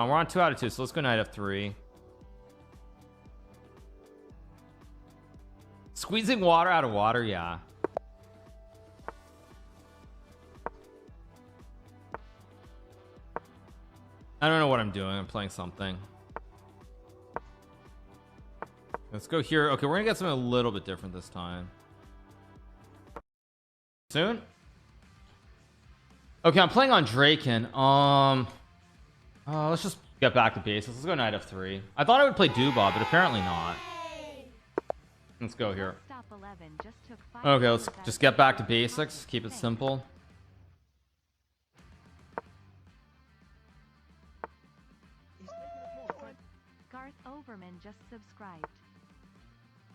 We're on 2 out of 2, so let's go knight f3. Squeezing water out of water, yeah. I don't know what I'm doing. I'm playing something. Let's go here. Okay, we're gonna get something a little bit different this time. Soon? Okay, I'm playing on Draken. Let's just get back to basics. Let's go knight f3. I thought I would play Dubois, but apparently not. Let's go here. Okay, let's just get back to basics. Keep it simple. Garth Overman just subscribed.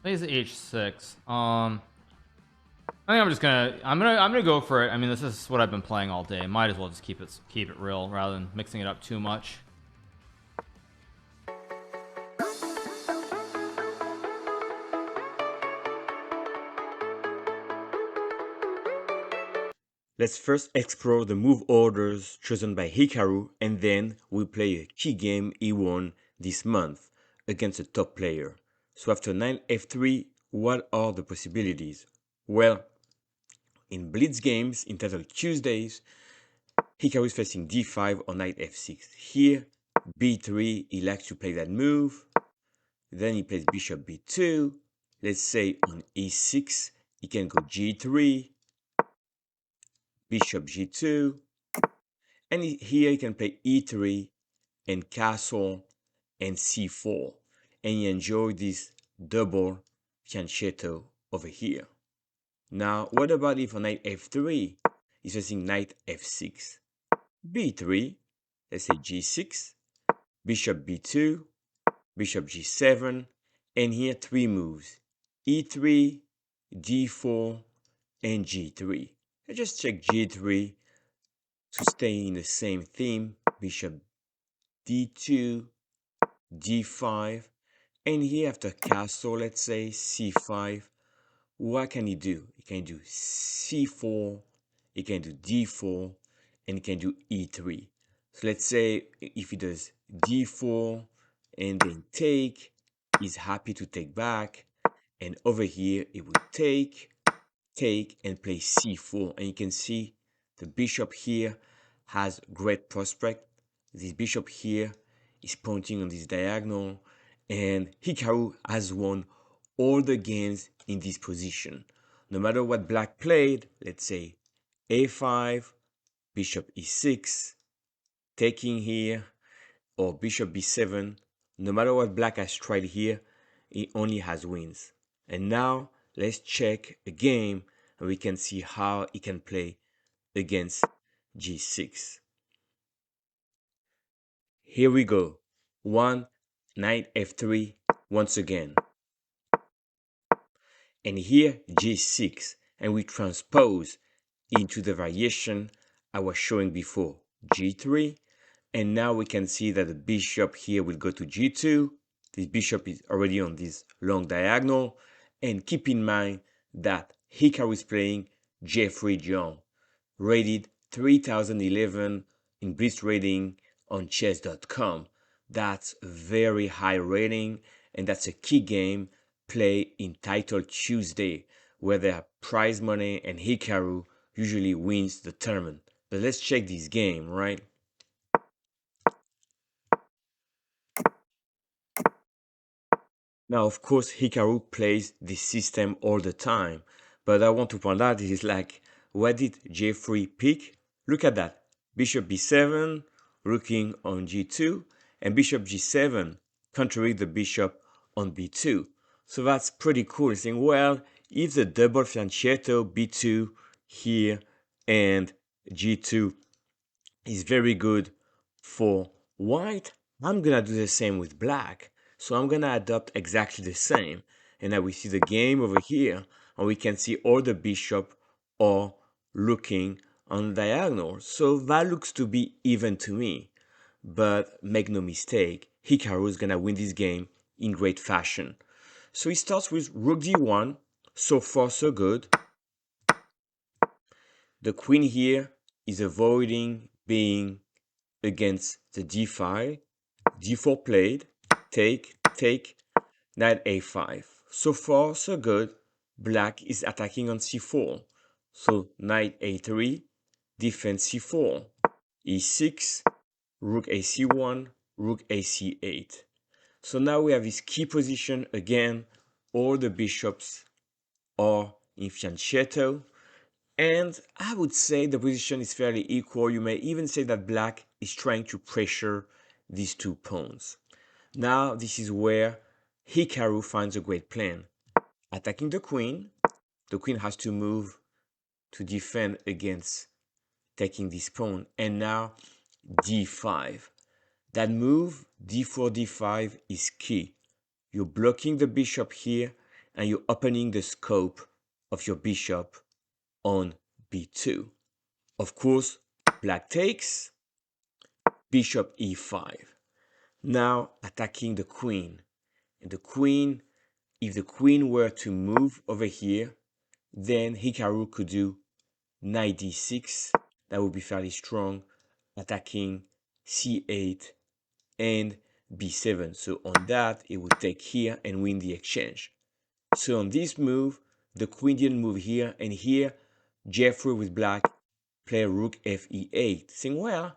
Plays h6. I think I'm just gonna I'm gonna go for it. I mean, this is what I've been playing all day. Might as well just keep it real rather than mixing it up too much. Let's first explore the move orders chosen by Hikaru, and then we'll play a key game he won this month against a top player. So after knight f3, what are the possibilities? Well, in Blitz games entitled Tuesdays, Hikaru is facing d5 or knight f6. Here, b3, he likes to play that move. Then he plays bishop b2. Let's say on e6, he can go g3, bishop g2, and here he can play e3 and castle and c4, and he enjoy this double fianchetto over here. Now, what about if on knight f3 he's facing knight f6, b3, let's say g6, bishop b2, bishop g7, and here 3 moves, e3, d4, and g3. Let's just check g3 to stay in the same theme, bishop d2, d5, and here after castle, let's say c5, what can he do? He can do c4, he can do d4, and he can do e3. So let's say if he does d4 and then take, he's happy to take back, and over here he would take, and play c4, and you can see the bishop here has great prospect. This bishop here is pointing on this diagonal, and Hikaru has won all the games in this position. No matter what black played, let's say a5, bishop e6, taking here, or bishop b7, no matter what black has tried here, he only has wins. And now let's check a game and we can see how he can play against g6. Here we go. 1, knight f3 once again. And here g6, and we transpose into the variation I was showing before, g3, and now we can see that the bishop here will go to g2. This bishop is already on this long diagonal, and keep in mind that Hikaru is playing Jeffrey Young, rated 3011 in Blitz rating on chess.com. That's a very high rating, and that's a key game play in Title Tuesday, where there are prize money and Hikaru usually wins the tournament. But let's check this game, right? Now, of course, Hikaru plays this system all the time, but I want to point out this is like, what did Jeffrey pick? Look at that. Bishop b7, rooking on g2, and bishop g7, contrary the bishop on b2. So that's pretty cool. Saying, well, if the double fianchetto b2 here and g2 is very good for white, I'm gonna do the same with black. So I'm gonna adopt exactly the same. And now we see the game over here, and we can see all the bishop are looking on the diagonal. So that looks to be even to me. But make no mistake, Hikaru is gonna win this game in great fashion. So he starts with rook d1. So far so good. The queen here is avoiding being against the d5, d4 played, take, knight a5. So far, so good. Black is attacking on c4. So knight a3, defense c4, e6, rook a c1, rook a c8. So now we have this key position again. All the bishops are in fianchetto. And I would say the position is fairly equal. You may even say that black is trying to pressure these two pawns. Now this is where Hikaru finds a great plan. Attacking the queen has to move to defend against taking this pawn. And now d5. That move, d4, d5, is key. You're blocking the bishop here and you're opening the scope of your bishop on b2. Of course, black takes, bishop e5. Now attacking the queen. And the queen, if the queen were to move over here, then Hikaru could do knight d6. That would be fairly strong, attacking c8 and b7. So on that, it would take here and win the exchange. So on this move, the queen didn't move here, and here, Jeffrey with black play rook fe8, saying, well,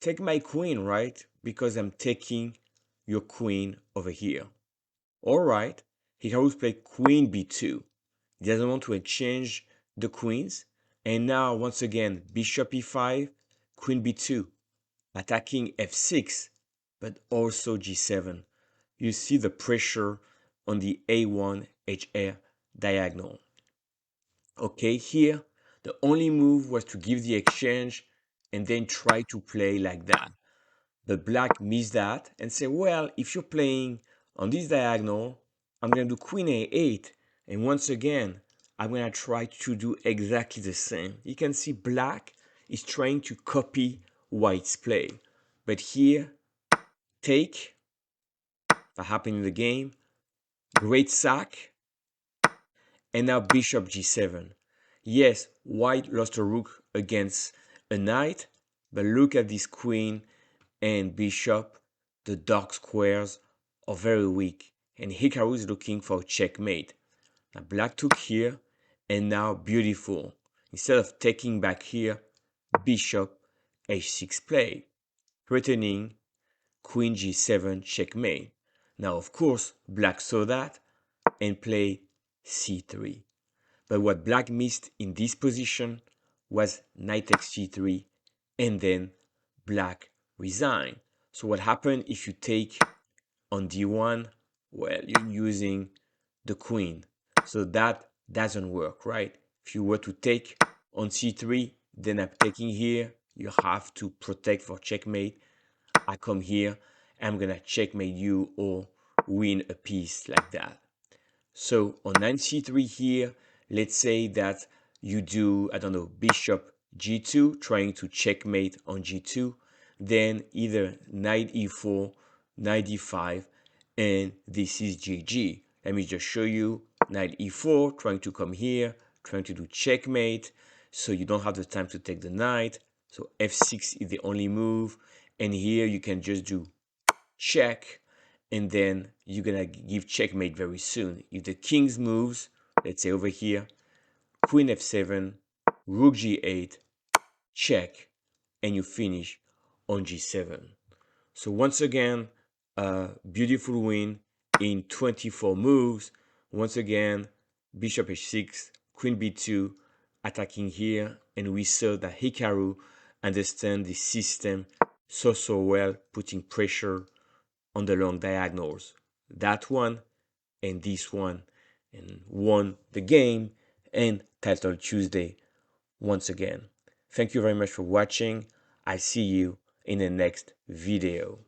take my queen, right? Because I'm taking your queen over here. All right, Hikaru's played queen b2. He doesn't want to exchange the queens. And now, once again, bishop e5, queen b2, attacking f6, but also g7. You see the pressure on the a1 HR diagonal. Okay, here, the only move was to give the exchange and then try to play like that. But black missed that and said, well, if you're playing on this diagonal, I'm going to do queen a8. And once again, I'm going to try to do exactly the same. You can see black is trying to copy white's play. But here, take, that happened in the game, great sack, and now bishop g7. Yes, white lost a rook against a knight, but look at this queen and bishop. The dark squares are very weak, and Hikaru is looking for a checkmate. Now black took here, and now beautiful. Instead of taking back here, bishop h6 play, threatening queen g7 checkmate. Now of course, black saw that and played c3. But what black missed in this position was knight takes g3, and then black resigned. So what happened if you take on d1? Well, you're using the queen. So that doesn't work, right? If you were to take on c3, then I'm taking here. You have to protect for checkmate. I come here, I'm gonna checkmate you or win a piece like that. So on knight c3 here, let's say that you do, I don't know, bishop g2, trying to checkmate on g2, then either knight e4, knight e5, and this is GG. Let me just show you knight e4, trying to come here, trying to do checkmate, so you don't have the time to take the knight. So f6 is the only move, and here you can just do check, and then you're gonna give checkmate very soon. If the king's moves, let's say over here, queen f7, rook g8, check, and you finish on g7. So once again, a beautiful win in 24 moves. Once again, bishop h6, queen b2, attacking here, and we saw that Hikaru understands the system so well, putting pressure on the long diagonals. That one and this one, and won the game and Title Tuesday once again. Thank you very much for watching. I see you in the next video.